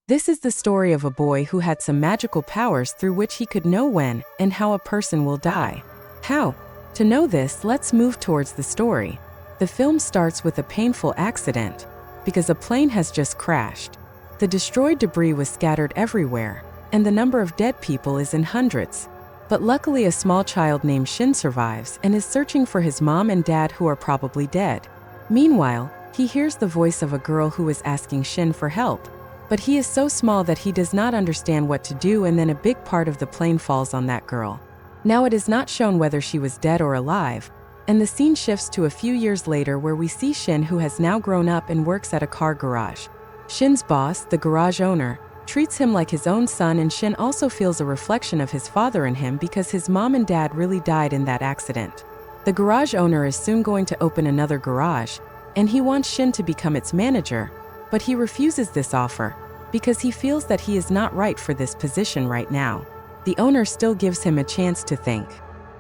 This is the story of a boy who had some magical powers through which he could know when and how a person will die. How? To know this, let's move towards the story. The film starts with a painful accident, because a plane has just crashed. The destroyed debris was scattered everywhere, and the number of dead people is in hundreds. But luckily a small child named Shin survives and is searching for his mom and dad who are probably dead. Meanwhile, he hears the voice of a girl who is asking Shin for help. But he is so small that he does not understand what to do, and then a big part of the plane falls on that girl. Now it is not shown whether she was dead or alive, and the scene shifts to a few years later where we see Shin, who has now grown up and works at a car garage. Shin's boss, the garage owner, treats him like his own son, and Shin also feels a reflection of his father in him because his mom and dad really died in that accident. The garage owner is soon going to open another garage, and he wants Shin to become its manager, but he refuses this offer because he feels that he is not right for this position right now. The owner still gives him a chance to think,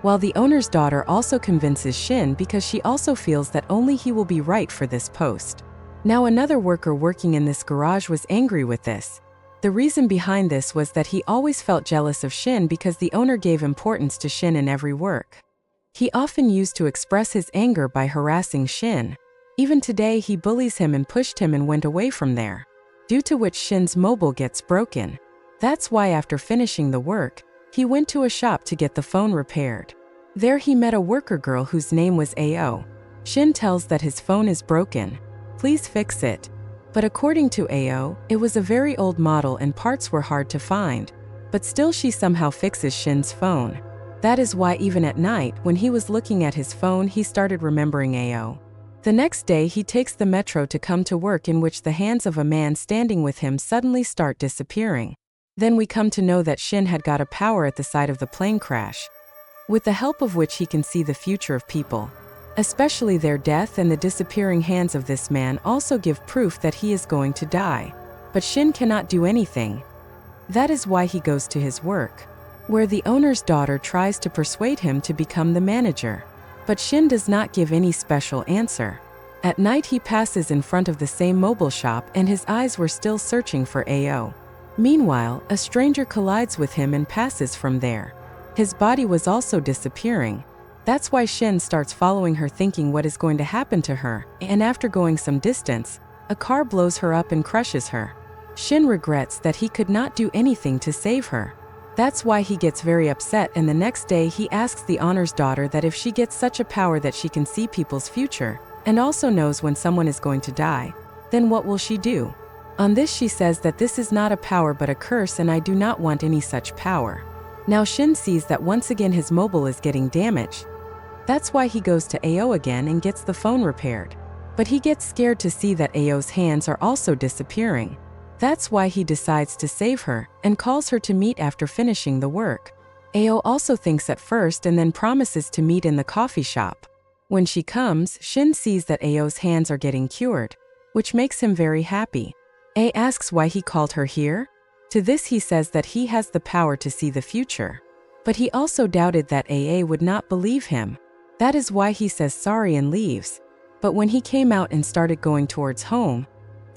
while the owner's daughter also convinces Shin because she also feels that only he will be right for this post. Now another worker working in this garage was angry with this. The reason behind this was that he always felt jealous of Shin because the owner gave importance to Shin in every work. He often used to express his anger by harassing Shin. Even today he bullies him and pushed him and went away from there, due to which Shin's mobile gets broken. That's why after finishing the work, he went to a shop to get the phone repaired. There he met a worker girl whose name was Ao. Shin tells that his phone is broken. Please fix it. But according to Ao, it was a very old model and parts were hard to find. But still she somehow fixes Shin's phone. That is why even at night, when he was looking at his phone, he started remembering Ao. The next day he takes the metro to come to work, in which the hands of a man standing with him suddenly start disappearing. Then we come to know that Shin had got a power at the side of the plane crash, with the help of which he can see the future of people, especially their death, and the disappearing hands of this man also give proof that he is going to die. But Shin cannot do anything. That is why he goes to his work, where the owner's daughter tries to persuade him to become the manager. But Shin does not give any special answer. At night he passes in front of the same mobile shop and his eyes were still searching for Ao. Meanwhile, a stranger collides with him and passes from there. His body was also disappearing. That's why Shin starts following her, thinking what is going to happen to her, and after going some distance, a car blows her up and crushes her. Shin regrets that he could not do anything to save her. That's why he gets very upset, and the next day he asks the owner's daughter that if she gets such a power that she can see people's future, and also knows when someone is going to die, then what will she do? On this she says that this is not a power but a curse, and I do not want any such power. Now Shin sees that once again his mobile is getting damaged. That's why he goes to Ao again and gets the phone repaired. But he gets scared to see that Ao's hands are also disappearing. That's why he decides to save her and calls her to meet after finishing the work. Ao also thinks at first and then promises to meet in the coffee shop. When she comes, Shin sees that Ao's hands are getting cured, which makes him very happy. A asks why he called her here. To this he says that he has the power to see the future. But he also doubted that AA would not believe him. That is why he says sorry and leaves. But when he came out and started going towards home,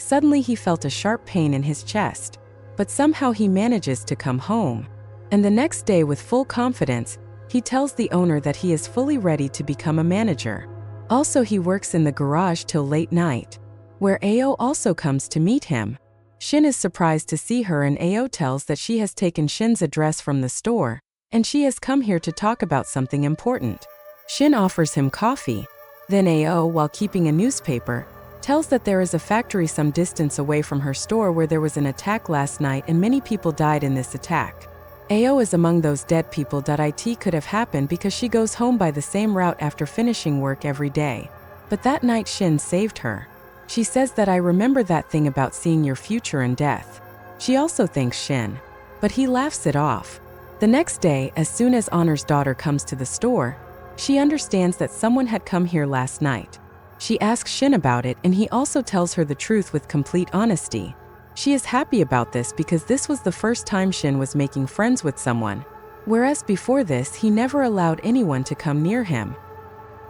suddenly he felt a sharp pain in his chest. But somehow he manages to come home. And the next day, with full confidence, he tells the owner that he is fully ready to become a manager. Also, he works in the garage till late night, where Ao also comes to meet him. Shin is surprised to see her, and Ao tells that she has taken Shin's address from the store, and she has come here to talk about something important. Shin offers him coffee. Then Ao, while keeping a newspaper, tells that there is a factory some distance away from her store where there was an attack last night and many people died in this attack. Ao is among those dead people. It could have happened because she goes home by the same route after finishing work every day. But that night Shin saved her. She says that I remember that thing about seeing your future and death. She also thanks Shin, but he laughs it off. The next day, as soon as Honor's daughter comes to the store, she understands that someone had come here last night. She asks Shin about it, and he also tells her the truth with complete honesty. She is happy about this because this was the first time Shin was making friends with someone, whereas before this he never allowed anyone to come near him.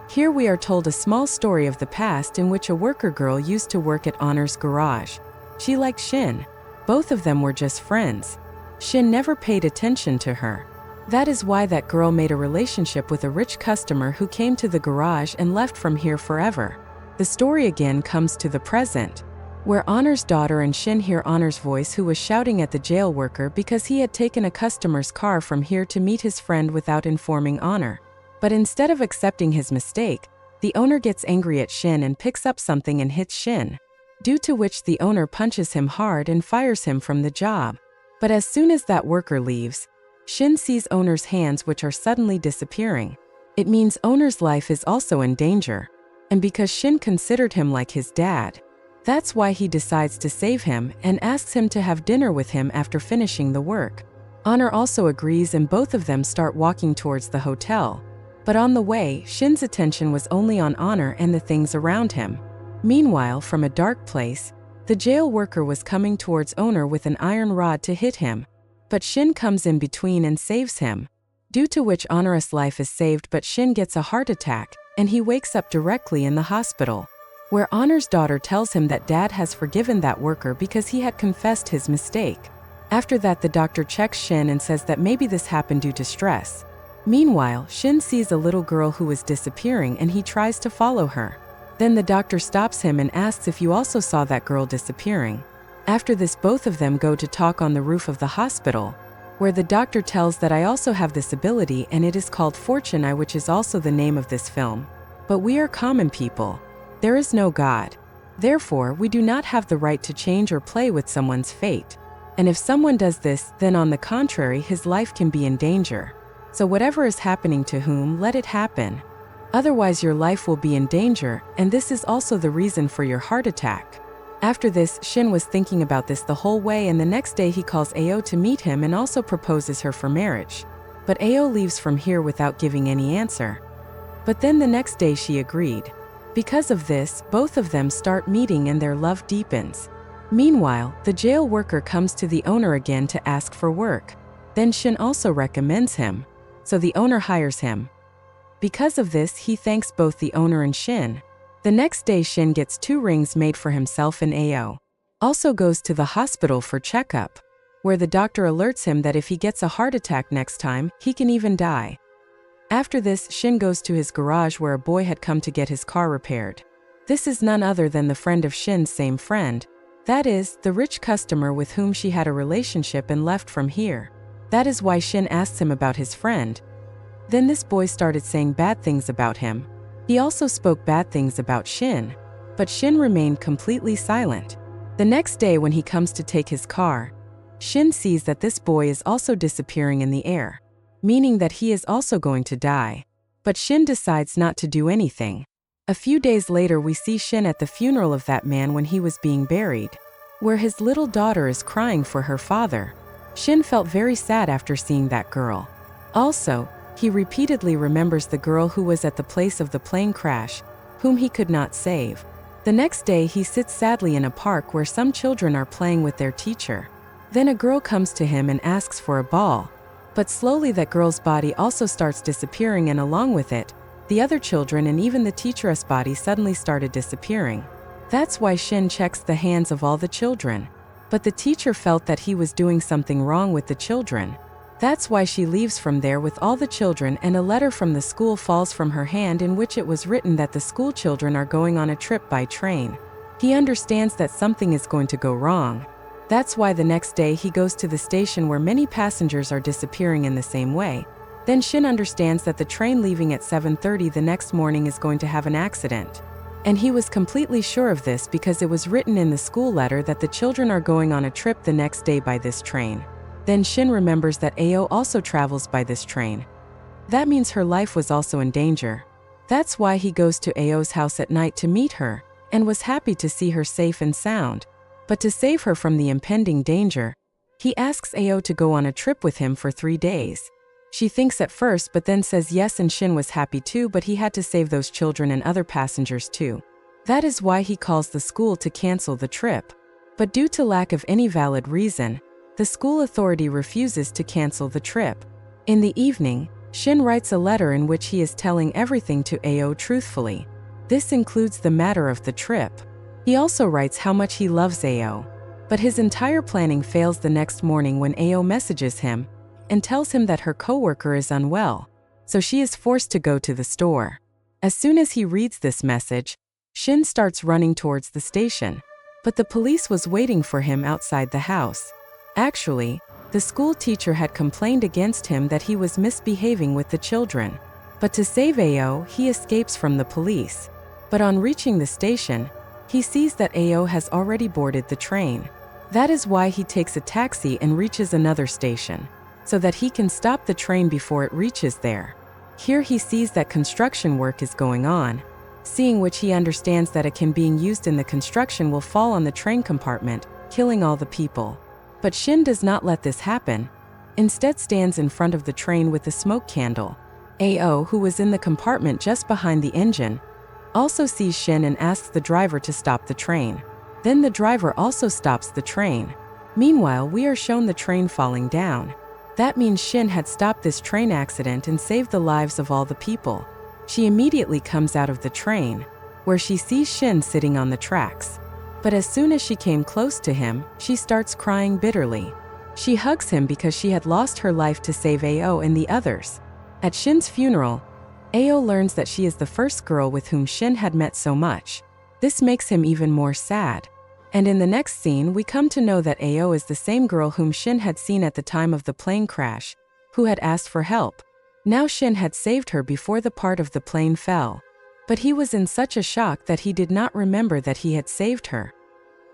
Here we are told a small story of the past in which a worker girl used to work at Honor's garage. She liked Shin, Both of them were just friends. Shin never paid attention to her. That is why that girl made a relationship with a rich customer who came to the garage and left from here forever. The story again comes to the present, where Honor's daughter and Shin hear Honor's voice, who was shouting at the jail worker because he had taken a customer's car from here to meet his friend without informing Honor. But instead of accepting his mistake, the owner gets angry at Shin and picks up something and hits Shin, due to which the owner punches him hard and fires him from the job. But as soon as that worker leaves, Shin sees Owner's hands, which are suddenly disappearing. It means Owner's life is also in danger. And because Shin considered him like his dad, that's why he decides to save him and asks him to have dinner with him after finishing the work. Honor also agrees and both of them start walking towards the hotel. But on the way, Shin's attention was only on Honor and the things around him. Meanwhile, from a dark place, the jail worker was coming towards Owner with an iron rod to hit him. But Shin comes in between and saves him, due to which Honor's life is saved, but Shin gets a heart attack, and he wakes up directly in the hospital, where Honor's daughter tells him that dad has forgiven that worker because he had confessed his mistake. After that, the doctor checks Shin and says that maybe this happened due to stress. Meanwhile, Shin sees a little girl who is disappearing and he tries to follow her. Then the doctor stops him and asks if you also saw that girl disappearing. After this, both of them go to talk on the roof of the hospital, where the doctor tells that I also have this ability and it is called Fortuna, which is also the name of this film. But we are common people. There is no God. Therefore, we do not have the right to change or play with someone's fate. And if someone does this, then on the contrary, his life can be in danger. So whatever is happening to whom, let it happen. Otherwise your life will be in danger, and this is also the reason for your heart attack. After this, Shin was thinking about this the whole way, and the next day he calls Ao to meet him and also proposes her for marriage. But Ao leaves from here without giving any answer. But then the next day she agreed. Because of this, both of them start meeting and their love deepens. Meanwhile, the jail worker comes to the owner again to ask for work. Then Shin also recommends him, so the owner hires him. Because of this, he thanks both the owner and Shin. The next day, Shin gets 2 rings made for himself, and Ao also goes to the hospital for checkup, where the doctor alerts him that if he gets a heart attack next time, he can even die. After this, Shin goes to his garage where a boy had come to get his car repaired. This is none other than the friend of Shin's same friend. That is, the rich customer with whom she had a relationship and left from here. That is why Shin asks him about his friend. Then this boy started saying bad things about him. He also spoke bad things about Shin, but Shin remained completely silent. The next day when he comes to take his car, Shin sees that this boy is also disappearing in the air, meaning that he is also going to die. But Shin decides not to do anything. A few days later we see Shin at the funeral of that man when he was being buried, where his little daughter is crying for her father. Shin felt very sad after seeing that girl. Also, he repeatedly remembers the girl who was at the place of the plane crash, whom he could not save. The next day he sits sadly in a park where some children are playing with their teacher. Then a girl comes to him and asks for a ball. But slowly that girl's body also starts disappearing, and along with it, the other children and even the teacher's body suddenly started disappearing. That's why Shin checks the hands of all the children. But the teacher felt that he was doing something wrong with the children. That's why she leaves from there with all the children, and a letter from the school falls from her hand in which it was written that the school children are going on a trip by train. He understands that something is going to go wrong. That's why the next day he goes to the station where many passengers are disappearing in the same way. Then Shin understands that the train leaving at 7:30 the next morning is going to have an accident. And he was completely sure of this because it was written in the school letter that the children are going on a trip the next day by this train. Then Shin remembers that Ao also travels by this train. That means her life was also in danger. That's why he goes to Ao's house at night to meet her, and was happy to see her safe and sound. But to save her from the impending danger, he asks Ao to go on a trip with him for 3 days. She thinks at first but then says yes, and Shin was happy too, but he had to save those children and other passengers too. That is why he calls the school to cancel the trip. But due to lack of any valid reason, the school authority refuses to cancel the trip. In the evening, Shin writes a letter in which he is telling everything to Ao truthfully. This includes the matter of the trip. He also writes how much he loves Ao. But his entire planning fails the next morning when Ao messages him and tells him that her coworker is unwell, so she is forced to go to the store. As soon as he reads this message, Shin starts running towards the station, but the police was waiting for him outside the house. Actually, the school teacher had complained against him that he was misbehaving with the children. But to save Ao, he escapes from the police. But on reaching the station, he sees that Ao has already boarded the train. That is why he takes a taxi and reaches another station, so that he can stop the train before it reaches there. Here he sees that construction work is going on, seeing which he understands that a can being used in the construction will fall on the train compartment, killing all the people. But Shin does not let this happen, instead stands in front of the train with a smoke candle. Ao, who was in the compartment just behind the engine, also sees Shin and asks the driver to stop the train. Then the driver also stops the train. Meanwhile, we are shown the train falling down. That means Shin had stopped this train accident and saved the lives of all the people. She immediately comes out of the train, where she sees Shin sitting on the tracks. But as soon as she came close to him, she starts crying bitterly. She hugs him because she had lost her life to save Ao and the others. At Shin's funeral, Ao learns that she is the first girl with whom Shin had met so much. This makes him even more sad. And in the next scene, we come to know that Ao is the same girl whom Shin had seen at the time of the plane crash, who had asked for help. Now Shin had saved her before the part of the plane fell. But he was in such a shock that he did not remember that he had saved her.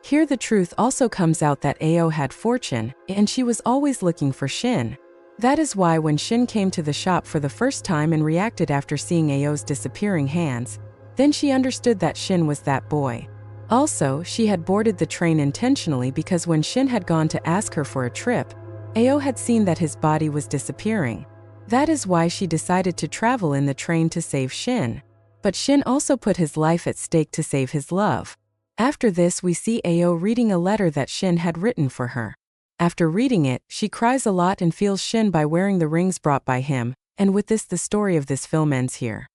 Here the truth also comes out that Ao had fortune, and she was always looking for Shin. That is why when Shin came to the shop for the first time and reacted after seeing Ao's disappearing hands, then she understood that Shin was that boy. Also, she had boarded the train intentionally because when Shin had gone to ask her for a trip, Ao had seen that his body was disappearing. That is why she decided to travel in the train to save Shin. But Shin also put his life at stake to save his love. After this, we see Ao reading a letter that Shin had written for her. After reading it, she cries a lot and feels Shin by wearing the rings brought by him, and with this the story of this film ends here.